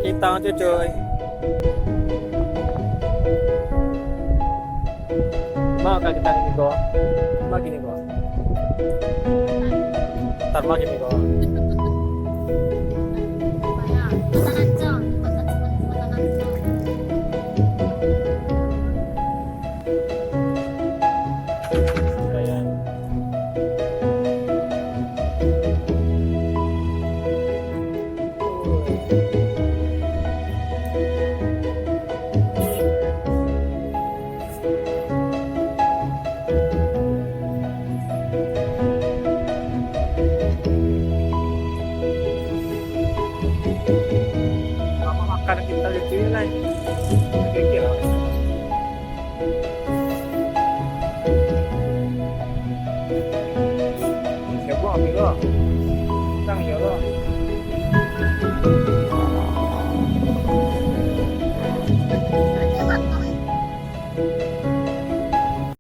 Kitang-kita ang chuchoy. Mau kakita ni ko. Magini ko. Tarma kini ko. Ayan. Karena kita lihat ini lah, kira-kira.